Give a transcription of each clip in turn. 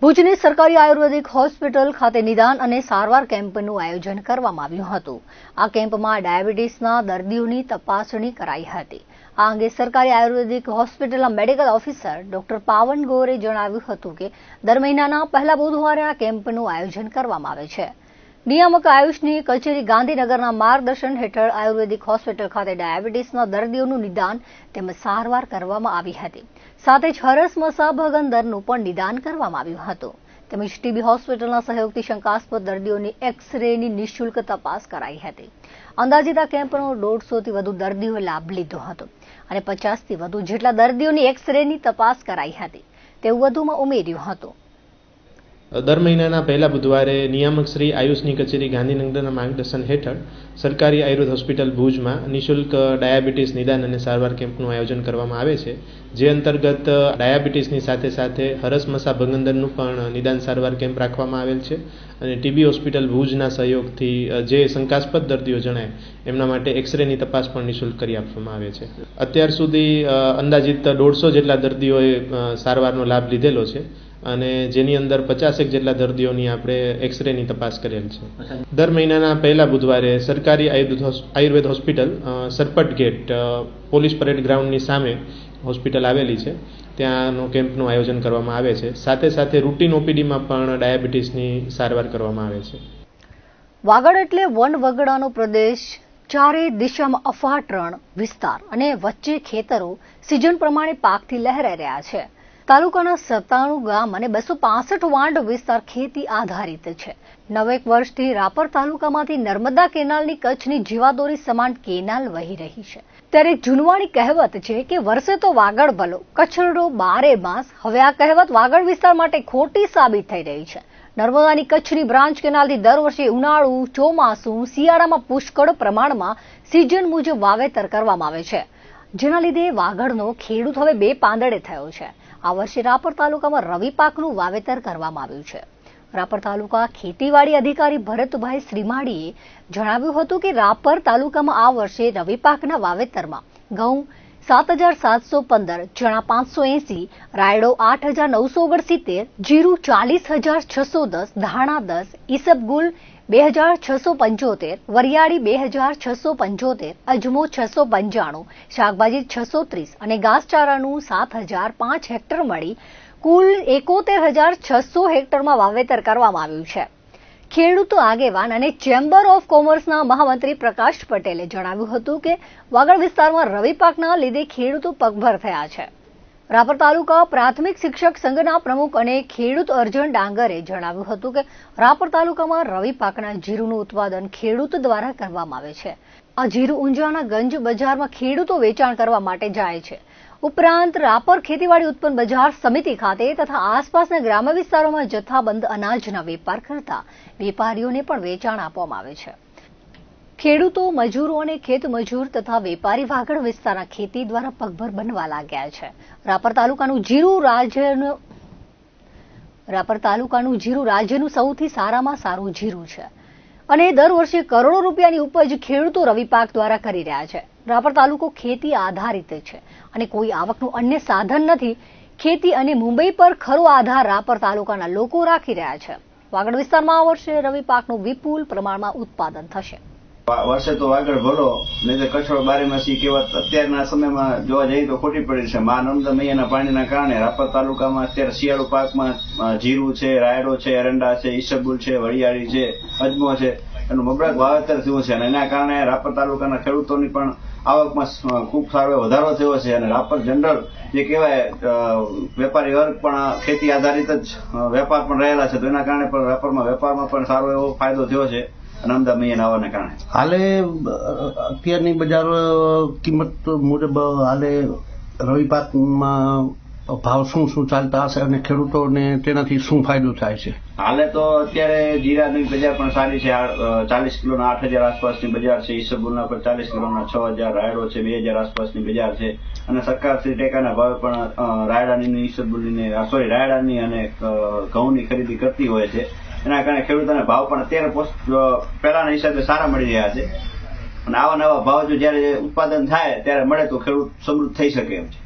ભુજની સરકારી આયુર્વેદિક હોસ્પિટલ ખાતે નિદાન અને સારવાર કેમ્પનું આયોજન કરવામાં આવ્યું હતું। આ કેમ્પમાં ડાયાબિટીસના દર્દીઓની તપાસણી કરાઈ હતી। આ અંગે સરકારી આયુર્વેદિક હોસ્પિટલના મેડિકલ ઓફિસર ડોક્ટર પાવન ગોરે જણાવ્યું હતું કે દર મહિનાના પહેલા બુધવારે આ કેમ્પનું આયોજન કરવામાં આવે છે। નિયામક આયુષની કચેરી ગાંધીનગરના માર્ગદર્શન હેઠળ આયુર્વેદિક હોસ્પિટલ ખાતે ડાયાબિટીસના દર્દીઓનું નિદાન તેમજ સારવાર કરવામાં આવી હતી। સાથે જ હરસ મસા ભગંદરનું પણ નિદાન કરવામાં આવ્યું હતું। તેમજ ટીબી હોસ્પિટલના સહયોગથી શંકાસ્પદ દર્દીઓની એક્સ-રેની નિઃશુલ્ક તપાસ કરાઈ હતી। અંદાજિત આ કેમ્પનો 150થી વધુ દર્દીઓએ લાભ લીધો હતો અને 50થી વધુ જેટલા દર્દીઓની એક્સ-રેની તપાસ કરાઈ હતી તેવું વધુમાં ઉમેર્યું હતું। દર મહિનાના પહેલા બુધવારે નિયામક શ્રી આયુષની કચેરી ગાંધીનગરના માર્ગદર્શન હેઠળ સરકારી આયુર્વેદ હોસ્પિટલ ભુજમાં નિઃશુલ્ક ડાયાબિટીસ નિદાન અને સારવાર કેમ્પનું આયોજન કરવામાં આવે છે, જે અંતર્ગત ડાયાબિટીસની સાથે સાથે હરસ મસા ભગંદરનું પણ નિદાન સારવાર કેમ્પ રાખવામાં આવેલ છે અને ટીબી હોસ્પિટલ ભુજના સહયોગથી જે શંકાસ્પદ દર્દીઓ જણાય એમના માટે એક્સ-રેની તપાસ પણ નિઃશુલ્ક કરી આપવામાં આવે છે। અત્યાર સુધી અંદાજિત 150 જેટલા દર્દીઓએ સારવારનો લાભ લીધેલો છે અને જેની અંદર 50 જેટલા દર્દીઓની આપણે એક્સ-રેની તપાસ કરેલ છે। દર મહિનાના પહેલા બુધવારે સરકારી Ayurveda hospital Sarpat gate police parade ગ્રાઉન્ડની સામે હોસ્પિટલ આવેલી છે, ત્યાંનો કેમ્પનું આયોજન કરવામાં આવે છે। સાથે સાથે રૂટીન ઓપીડીમાં પણ ડાયાબિટીસની સારવાર કરવામાં આવે છે। વાગડ એટલે વન વગડાનો પ્રદેશ, ચારે દિશામાં અફાટ રણ વિસ્તાર અને વચ્ચે ખેતરો સિઝન પ્રમાણે પાકથી લહેરાઈ રહ્યા છે। તાલુકાના 97 ગામ અને 265 વાંડ વિસ્તાર ખેતી આધારિત છે। નવેક વર્ષથી રાપર તાલુકામાંથી નર્મદા કેનાલની કચ્છની જીવાદોરી સમાન કેનાલ વહી રહી છે। ત્યારે જૂનવાણી કહેવત છે કે વર્ષે તો વાગડ ભલો, કચ્છડો બારે માસ। હવે આ કહેવત વાગડ વિસ્તાર માટે ખોટી સાબિત થઈ રહી છે। નર્મદાની કચ્છની બ્રાન્ચ કેનાલથી દર વર્ષે ઉનાળુ, ચોમાસું, શિયાળામાં પુષ્કળ પ્રમાણમાં સિઝન મુજબ વાવેતર કરવામાં આવે છે, જેના લીધે વાગડનો ખેડૂત હવે બે પાંદડે થયો છે। આ વર્ષે રાપર તાલુકામાં રવિ પાકનું વાવેતર કરવામાં આવ્યું છે। રાપર તાલુકા ખેતીવાડી અધિકારી ભરતભાઈ શ્રીમાળીએ જણાવ્યું હતું કે રાપર તાલુકામાં આ વર્ષે રવિ પાકના વાવેતરમાં ઘઉં 7,715, ચણા 580, રાયડો 8,969, જીરું 40,610, ધાણા 10, ઈસબગુલ 2,675, વરિયાળી 2,675, અજમો 695, શાકભાજી 630 અને ઘાસચારાનું 7,005 હેક્ટર મળી કુલ 71,600 હેક્ટરમાં વાવેતર કરવામાં આવ્યું છે। ખેડૂતો આગેવાન અને ચેમ્બર ઓફ કોમર્સના મહામંત્રી પ્રકાશ પટેલે જણાવ્યું હતું કે વાગડ વિસ્તારમાં રવિ પાકના લીધે ખેડૂતો પગભર થયા છે। રાપર તાલુકા પ્રાથમિક શિક્ષક સંઘના પ્રમુખ અને ખેડૂત અર્જણ ડાંગરે જણાવ્યું હતું કે રાપર તાલુકામાં રવિ પાકના જીરુનું ઉત્પાદન ખેડૂત દ્વારા કરવામાં આવે છે। આ જીરું ઊંઝાના ગંજ બજારમાં ખેડૂતો વેચાણ કરવા માટે જાય છે। ઉપરાંત રાપર ખેતીવાડી ઉત્પન્ન બજાર સમિતિ ખાતે તથા આસપાસના ગ્રામ્ય વિસ્તારોમાં જથ્થાબંધ અનાજના વેપાર કરતા વેપારીઓને પણ વેચાણ આપવામાં આવે છે। ખેડૂતો, મજૂરો અને ખેત મજૂર તથા વેપારી વાગડ વિસ્તારના ખેતી દ્વારા પગભર બનવા લાગ્યા છે। રાપર તાલુકાનું જીરું રાજ્યનું સૌથી સારામાં સારું જીરું છે અને દર વર્ષે કરોડો રૂપિયાની ઉપજ ખેડૂતો રવિ પાક દ્વારા કરી રહ્યા છે। રાપર તાલુકો ખેતી આધારિત છે અને કોઈ આવકનું અન્ય સાધન નથી। ખેતી અને મુંબઈ પર ખરો આધાર રાપર તાલુકાના લોકો રાખી રહ્યા છે। વાગડ વિસ્તારમાં આ વર્ષે રવિ પાકનું વિપુલ પ્રમાણમાં ઉત્પાદન થશે। વર્ષે તો વાગડ ભલો, નહીં તો કચ્છડો બારેમાસી કહેવત અત્યારના સમયમાં જોવા જઈએ તો ખોટી પડી છે। મા નર્મદા મૈયાના પાણીના કારણે રાપર તાલુકામાં અત્યારે શિયાળુ પાકમાં જીરું છે, રાયડો છે, એરંડા છે, ઈસબગુલ છે, વરિયાળી છે, અજમો છે, એનું મબડાક વાવેતર થયું છે અને એના કારણે રાપર તાલુકાના ખેડૂતોની પણ આવકમાં ખૂબ સારો વધારો થયો છે અને રાપર જનરલ જે કહેવાય વેપારી વર્ગ પણ ખેતી આધારિત જ વેપાર પણ રહેલા છે, તો એના કારણે પણ વેપારમાં પણ સારો એવો ફાયદો થયો છે નર્મદા મૈયાના આવવાને કારણે। હાલે અત્યારની બજાર કિંમત મુજબ હાલે રવિ પાકમાં ભાવ શું ચાલતા હશે અને ખેડૂતોને તેનાથી શું ફાયદો થાય છે? હાલે તો અત્યારે જીરાની બજાર પણ સારી છે। 40 કિલોના 8,000 આસપાસની બજાર છે, ઈસબગુલના પર 40 કિલોના 6,000, રાયડો છે 2,000 આસપાસની બજાર છે અને સરકારશ્રી ટેકાના ભાવે પણ રાયડાની અને ઘઉંની ખરીદી કરતી હોય છે। એના કારણે ખેડૂતોને ભાવ પણ અત્યારે પહેલાના હિસાબે સારા મળી રહ્યા છે અને આવા નવા ભાવ જો જયારે ઉત્પાદન થાય ત્યારે મળે તો ખેડૂત સમૃદ્ધ થઈ શકે એમ છે।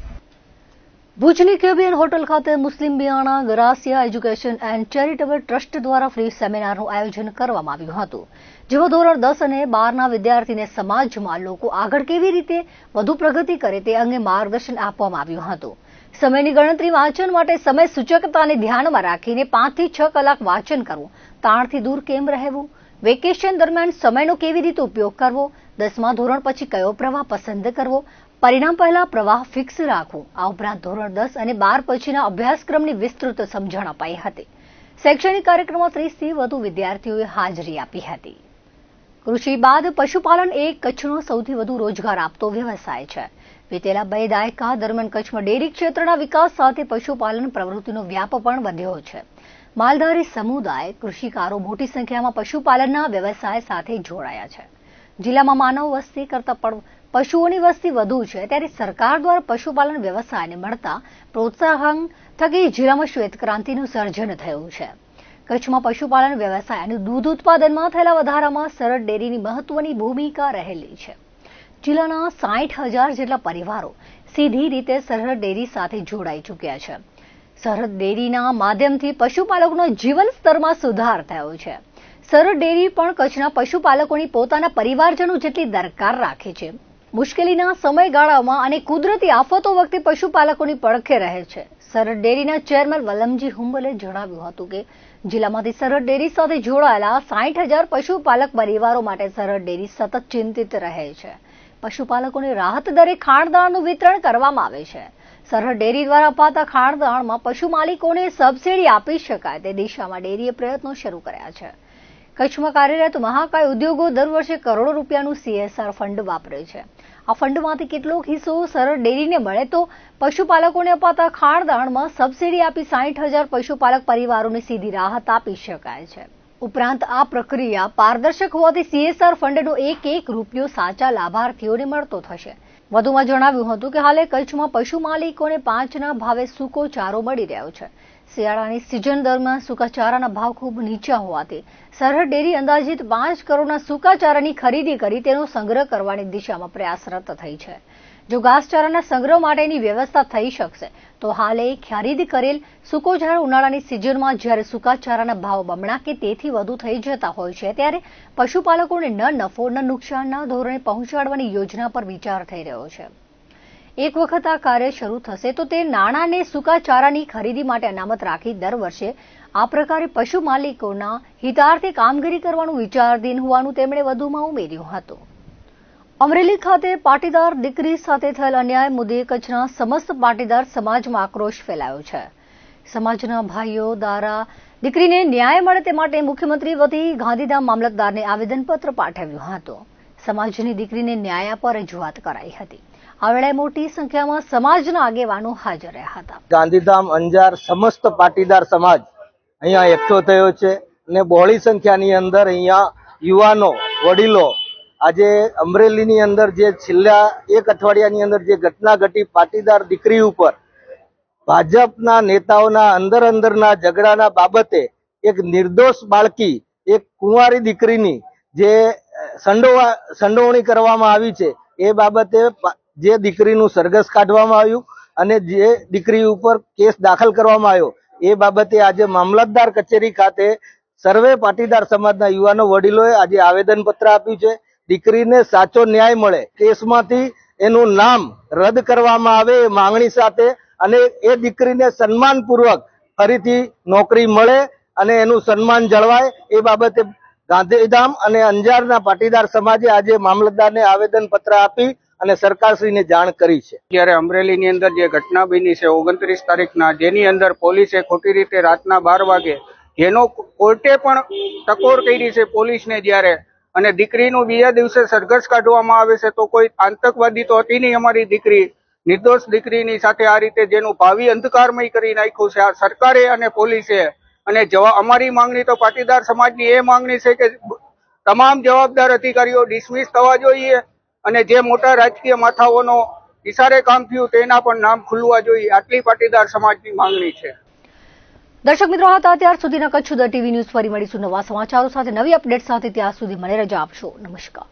ભુજની કેબિયન હોટલ ખાતે મુસ્લિમ બિયાણા ગરાસિયા એજ્યુકેશન એન્ડ ચેરિટેબલ ટ્રસ્ટ દ્વારા ફ્રી સેમિનારનું આયોજન કરવામાં આવ્યું હતું, જેમાં ધોરણ 10 અને 12ના વિદ્યાર્થીને સમાજમાં લોકો આગળ કેવી રીતે વધુ પ્રગતિ કરે તે અંગે માર્ગદર્શન આપવામાં આવ્યું હતું. સમયની ગણતરી, વાંચન માટે સમય સૂચકતાને ધ્યાનમાં રાખીને 5 થી 6 કલાક વાંચન કરવું, તાણથી દૂર કેમ રહેવું, વેકેશન દરમિયાન સમયનો કેવી રીતે ઉપયોગ કરવો, 10મા ધોરણ પછી કયો પ્રવાહ પસંદ કરવો, પરિણામ પહેલા પ્રવાહ ફિક્સ રાખવું. આ ઉપરાંત ધોરણ 10 અને 12 પછીના અભ્યાસક્રમની વિસ્તૃત સમજણ અપાઈ હતી. શૈક્ષણિક કાર્યક્રમમાં 30 થી વધુ વિદ્યાર્થીઓએ હાજરી આપી હતી. કૃષિ બાદ પશુપાલન એ કચ્છનો સૌથી વધુ રોજગાર આપતો વ્યવસાય છે. વિતેલા 2 દાયકા દરમિયાન કચ્છમાં ડેરી ક્ષેત્રના વિકાસ સાથે પશુપાલન પ્રવૃત્તિનો વ્યાપ પણ વધ્યો છે. માલધારી સમુદાય, કૃષિકારો મોટી સંખ્યામાં પશુપાલનના વ્યવસાય સાથે જોડાયા છે. જિલ્લામાં માનવ વસ્તી કરતાં પણ પશુઓની વસ્તી વધુ છે, ત્યારે સરકાર દ્વારા પશુપાલન વ્યવસાયને મળતા પ્રોત્સાહન થકી જિલ્લામાં શ્વેતક્રાંતિનું સર્જન થયું છે. કચ્છમાં પશુપાલન વ્યવસાય અને દૂધ ઉત્પાદનમાં થયેલા વધારામાં સરહદ ડેરીની મહત્વની ભૂમિકા રહેલી છે. જિલ્લાના 60,000 જેટલા પરિવારો સીધી રીતે સરહદ ડેરી સાથે જોડાઈ ચૂક્યા છે. સરહદ ડેરીના માધ્યમથી પશુપાલકોના જીવન સ્તરમાં સુધાર થયો છે. સરહદ ડેરી પણ કચ્છના પશુપાલકોની પોતાના પરિવારજનો જેટલી દરકાર રાખે છે. મુશ્કેલીના સમયગાળામાં અને કુદરતી આફતો વખતે પશુપાલકોની પડખે રહે છે. સરહદ ડેરીના ચેરમેન વલમજી હુંબલે જણાવ્યું હતું કે જિલ્લામાંથી સરહદ ડેરી સાથે જોડાયેલા 60,000 પશુપાલક પરિવારો માટે સરહદ ડેરી સતત ચિંતિત રહે છે. પશુપાલકોને રાહત દરે ખાણદાણનું વિતરણ કરવામાં આવે છે. સરહદ ડેરી દ્વારા અપાતા ખાણદાણમાં પશુ માલિકોને સબસિડી આપી શકાય તે દિશામાં ડેરીએ પ્રયત્નો શરૂ કર્યા છે. કચ્છમાં કાર્યરત મહાકાય ઉદ્યોગો દર વર્ષે કરોડો રૂપિયાનું CSR ફંડ વાપરે છે. આ ફંડમાંથી કેટલોક હિસ્સો સરહદ ડેરીને મળે તો પશુપાલકોને અપાતા ખાણદાણમાં સબસિડી આપી 60,000 પશુપાલક પરિવારોને સીધી રાહત આપી શકાય છે. ઉપરાંત આ પ્રક્રિયા પારદર્શક હોવાથી CSR ફંડનો એક રૂપિયો સાચા લાભાર્થીઓને મળતો થશે. વધુમાં જણાવ્યું હતું કે હાલે કચ્છમાં પશુ માલિકોને 5ના ભાવે સૂકો ચારો મળી રહ્યો છે. શિયાળાની સિઝન દરમિયાન સૂકા ચારાના ભાવ ખૂબ નીચા હોવાથી સરહદ ડેરી અંદાજિત 5 કરોડના સૂકા ચારાની ખરીદી કરી તેનો સંગ્રહ કરવાની દિશામાં પ્રયાસરત થઈ છે. જો ઘાસચારાના સંગ્રહ માટેની વ્યવસ્થા થઈ શકશે તો હાલે ખરીદ કરેલ સૂકો ચારો ઉનાળાની સિઝનમાં જ્યારે સૂકા ચારાના ભાવ બમણા કે તેથી વધુ થઈ જતા હોય છે, ત્યારે પશુપાલકોને ન નફો ન નુકસાનના ધોરણે પહોંચાડવાની યોજના પર વિચાર થઈ રહ્યો છે. એક વખત આ કાર્ય શરૂ થશે તો તે નાણાંને સૂકા ચારાની ખરીદી માટે અનામત રાખી દર વર્ષે આ પ્રકારે પશુ માલિકોના હિતાર્થે કામગીરી કરવાનું વિચારધીન હોવાનું તેમણે વધુમાં ઉમેર્યું હતું. અમરેલી ખાતે પાટીદાર દીકરી સાથે થયેલ અન્યાય મુદ્દે કચ્છના સમસ્ત પાટીદાર સમાજમાં આક્રોશ ફેલાયો છે. સમાજના ભાઈઓ દ્વારા દીકરીને ન્યાય મળે તે માટે મુખ્યમંત્રી વતી ગાંધીધામ મામલતદારને આવેદનપત્ર પાઠવ્યું હતું. સમાજની દીકરીને ન્યાય આપવા રજૂઆત કરાઈ હતી. આ વેળાએ મોટી સંખ્યામાં સમાજના આગેવાનો હાજર રહ્યા હતા. ગાંધીધામ અંજાર સમસ્ત પાટીદાર સમાજ અહીંયા એકઠો થયો છે અને બહોળી સંખ્યાની અંદર અહીંયા યુવાનો, વડીલો આજે અમરેલીની અંદર જે છેલ્લા એક અઠવાડિયાની અંદર જે ઘટના ઘટી પાટીદાર દીકરી ઉપર ભાજપના નેતાઓના અંદરના ઝઘડાના બાબતે એક નિર્દોષ બાળકી, એક કુંવારી દીકરીની જે સંડોવણી કરવામાં આવી છે એ બાબતે જે દીકરીનું સરઘસ કાઢવામાં આવ્યું અને જે દીકરી ઉપર કેસ દાખલ કરવામાં આવ્યો એ બાબતે આજે મામલતદાર કચેરી ખાતે સર્વે પાટીદાર સમાજના યુવાનો, વડીલોએ આજે આવેદનપત્ર આપ્યું છે. દીકરીને સાચો ન્યાય મળે, કેસમાંથી એનું નામ રદ કરવામાં આવે એ માંગણી સાથે અને એ દીકરીને સન્માનપૂર્વક ફરીથી નોકરી મળે અને એનું સન્માન જળવાય એ બાબતે ગાંધીધામ અને અંજારના પાટીદાર સમાજે આજે મામલતદારને આવેદનપત્ર આપી અને સરકારશ્રીને જાણ કરી છે. જ્યારે અમરેલીની અંદર જે ઘટના બની છે 29 તારીખના, જેની અંદર પોલીસે ખોટી રીતે રાતના 12 વાગે જેનો કોર્ટે પણ ટકોર કરી છે પોલીસને, જ્યારે અને દીકરીનું બીજા દિવસે સરઘસ કાઢવામાં આવે છે તો કોઈ આતંકવાદી તો હતી નહીં. અમારી દીકરી, નિર્દોષ દીકરીની સાથે આ રીતે જેનું ભાવિ અંધકારમય કરી નાખ્યું છે આ સરકારે અને પોલીસે. અને અમારી માંગણી તો પાટીદાર સમાજની એ માંગણી છે કે તમામ જવાબદાર અધિકારીઓ ડિસમિસ થવા જોઈએ અને જે મોટા રાજકીય માથાઓનો ઇશારે કામ થયું તેના પણ નામ ખુલવા જોઈએ. આટલી પાટીદાર સમાજની માંગણી છે. દર્શક મિત્રો, હતા અત્યાર સુધીના કચ્છ ટીવી ન્યૂઝ. ફરી મળીશું નવા સમાચારો સાથે, નવી અપડેટ સાથે. ત્યાં સુધી મને રજા આપશો. નમસ્કાર.